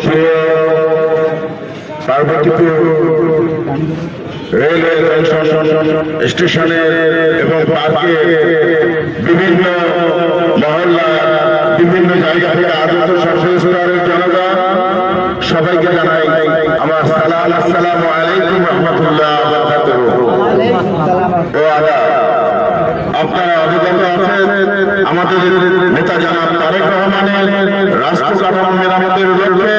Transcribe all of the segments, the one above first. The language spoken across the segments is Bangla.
সুপ্রিয় পার্বতীপুর রেলওয়ে জংশন স্টেশনে এবং পার্কে বিভিন্ন মহল্লা বিভিন্ন জায়গা থেকে আগত সর্বস্তরের জনগণ সবাইকে জানাই আমার সালাম। আসসালামু আলাইকুম রহমতুল্লাহ ও আদাব। আপনারা অবগত আছেন আমাদের নেতা জনাব তারেক রহমানের রাষ্ট্র কাঠামো মেরামতের লক্ষ্যে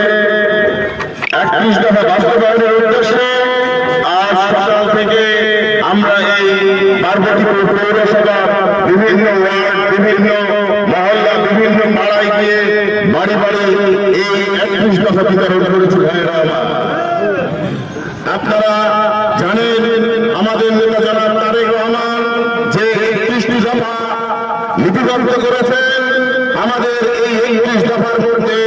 31 দফা বাস্তবায়নের উদ্দেশ্যে আজ সকাল থেকে আমরা এই পার্বতীপুর পৌরসভা বিভিন্ন ওয়ার্ড বিভিন্ন মহল্লা বিভিন্ন পাড়ায় গিয়ে বাড়ি বাড়ি এই 31 দফা বিতরণ করেছি। আপনারা জানেন আমাদের নেতা জনাব তারেক রহমান যে 31টি দফা লিপিবদ্ধ করেছেন, আমাদের এই 31 দফার মধ্যে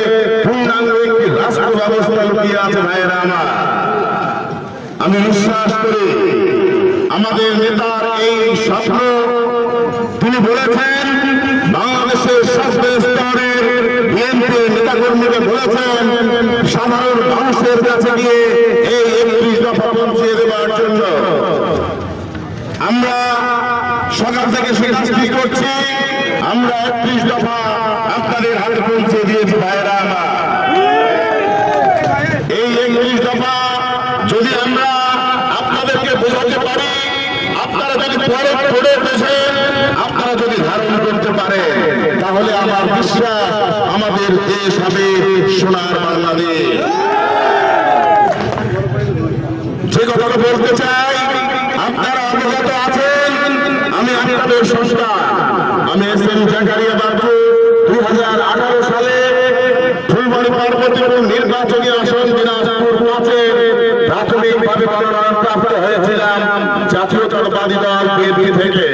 পূর্ণাঙ্গ একটি রাষ্ট্র ব্যবস্থা লুকিয়ে আছে। ভাইয়েরা আমার, আমি বিশ্বাস করি আমাদের নেতার এই স্বপ্ন তিনি বলেছেন, বাংলাদেশের সর্বস্তরের বিএনপি নেতাকর্মীকে বলেছেন সাধারণ মানুষের কাছে গিয়ে এই 31 দফা পৌঁছে দেওয়ার জন্য। আমরা সকাল থেকে সে কাজটি করছি, আমরা 31 দফা আপনাদের হাতে পৌঁছে দিয়েছি। ভাইয়েরা আমার, এই 31 দফা যদি আমরা আপনাদেরকে বোঝাতে পারি, আপনারা যদি পড়ে বসেন, আপনারা যদি ধারণ করতে পারেন, তাহলে আমার বিশ্বাস আমাদের দেশ হবে সোনার বাংলাদেশ। যে কথাটা বলতে চাই, আপনারা অবগত আছেন আমি আপনাদের সন্তান, আমি এস.এম. জাকারিয়া বাবু 2018 সালে ফুলবাড়ী পার্বতীপুর নির্বাচনী আসন দিনাজপুর পৌঁছে প্রাথমিকভাবে মনোনয়নপ্রাপ্ত হয়েছিলাম জাতীয়তাবাদী দল বিএনপি থেকে।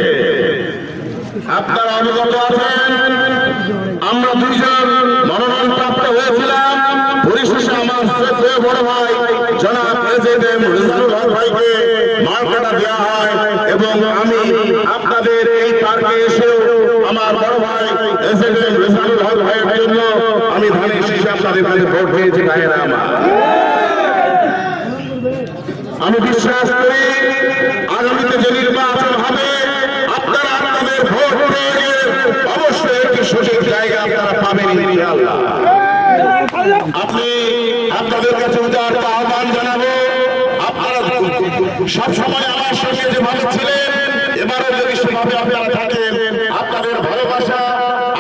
আপনারা অবগত আছেন আমরা দুইজন মনোনয়নপ্রাপ্ত হয়েছিলাম। পরিশেষে আমার শ্রদ্ধেয় বড় ভাই জনাব এস.এম. রিজওয়ানুল হক ভাইকে মার্কাটা দেওয়া হয় এবং আমি আপনাদের এই পার্কে এসেও আমার বড় ভাই এস.এম. রিজওয়ানুল হক ভাইয়ের জন্য আমি ধানের শীষে আপনাদের কাছে ভোট দিয়েছি। ভাইয়েরা আমার, আমি বিশ্বাস করি আগামীতে যে নির্বাচন হবে আপনারা আপনাদের ভোট প্রয়োগের অবশ্যই একটি সঠিক জায়গা আপনারা পাবেন ইনশাআল্লাহ। আপনি আপনাদের কাছে উদার আহ্বান জানাবো, আপনারা সবসময় আমার সঙ্গে যেভাবে ছিলেন এবারও যদি সেভাবে আপনারা থাকেন, আপনাদের ভালোবাসা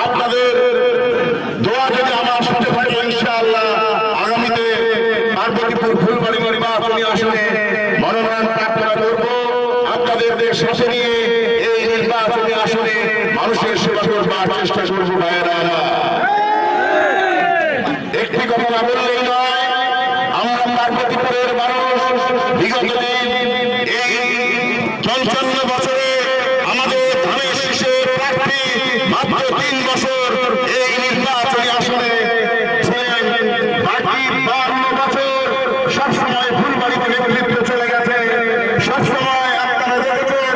আপনাদের দোয়া যদি আমার সাথে থাকে ইনশাআল্লাহ আগামীতে পার্বতীপুর ফুলবাড়ী নির্বাচনী আসনে মনোনয়ন প্রার্থনা করব। আপনাদের সাথে নিয়ে এই নির্বাচনী আসনে মানুষের সেবা করবার চেষ্টা করবো। ভাইয়েরা আমার, একটি কথা না বললেই নয়, আমরা পার্বতীপুরের মানুষ বিগত দিন এই 55 বছরে আমাদের ধানের শীষে প্রার্থী মাত্র 3 বছর এই নির্বাচনী আসনে ছিলেন, বাকি 52 বছর সবসময় ফুলবাড়িতে নেতৃত্ব চলে গেছে। সবসময় আপনারা দেখেছেন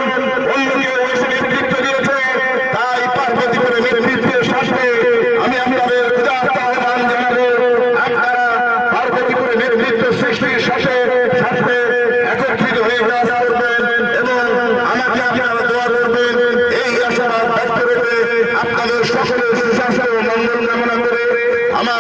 অন্য কেউ এসে নেতৃত্ব দিয়েছে, তাই পার্বতীপুরে নেতৃত্বের সাথে আমি আপনাদের উদার আহ্বান জানাবো, আপনারা পার্বতীপুরে নেতৃত্ব সৃষ্টির সাথে একত্রিত হয়ে কাজ করবেন এবং আমাকে আপনারা দোয়া করবেন। এই আশাবাদ ব্যক্ত রেখে আপনাদের সকলের সুস্বাস্থ্য ও মঙ্গল কামনা করে আমার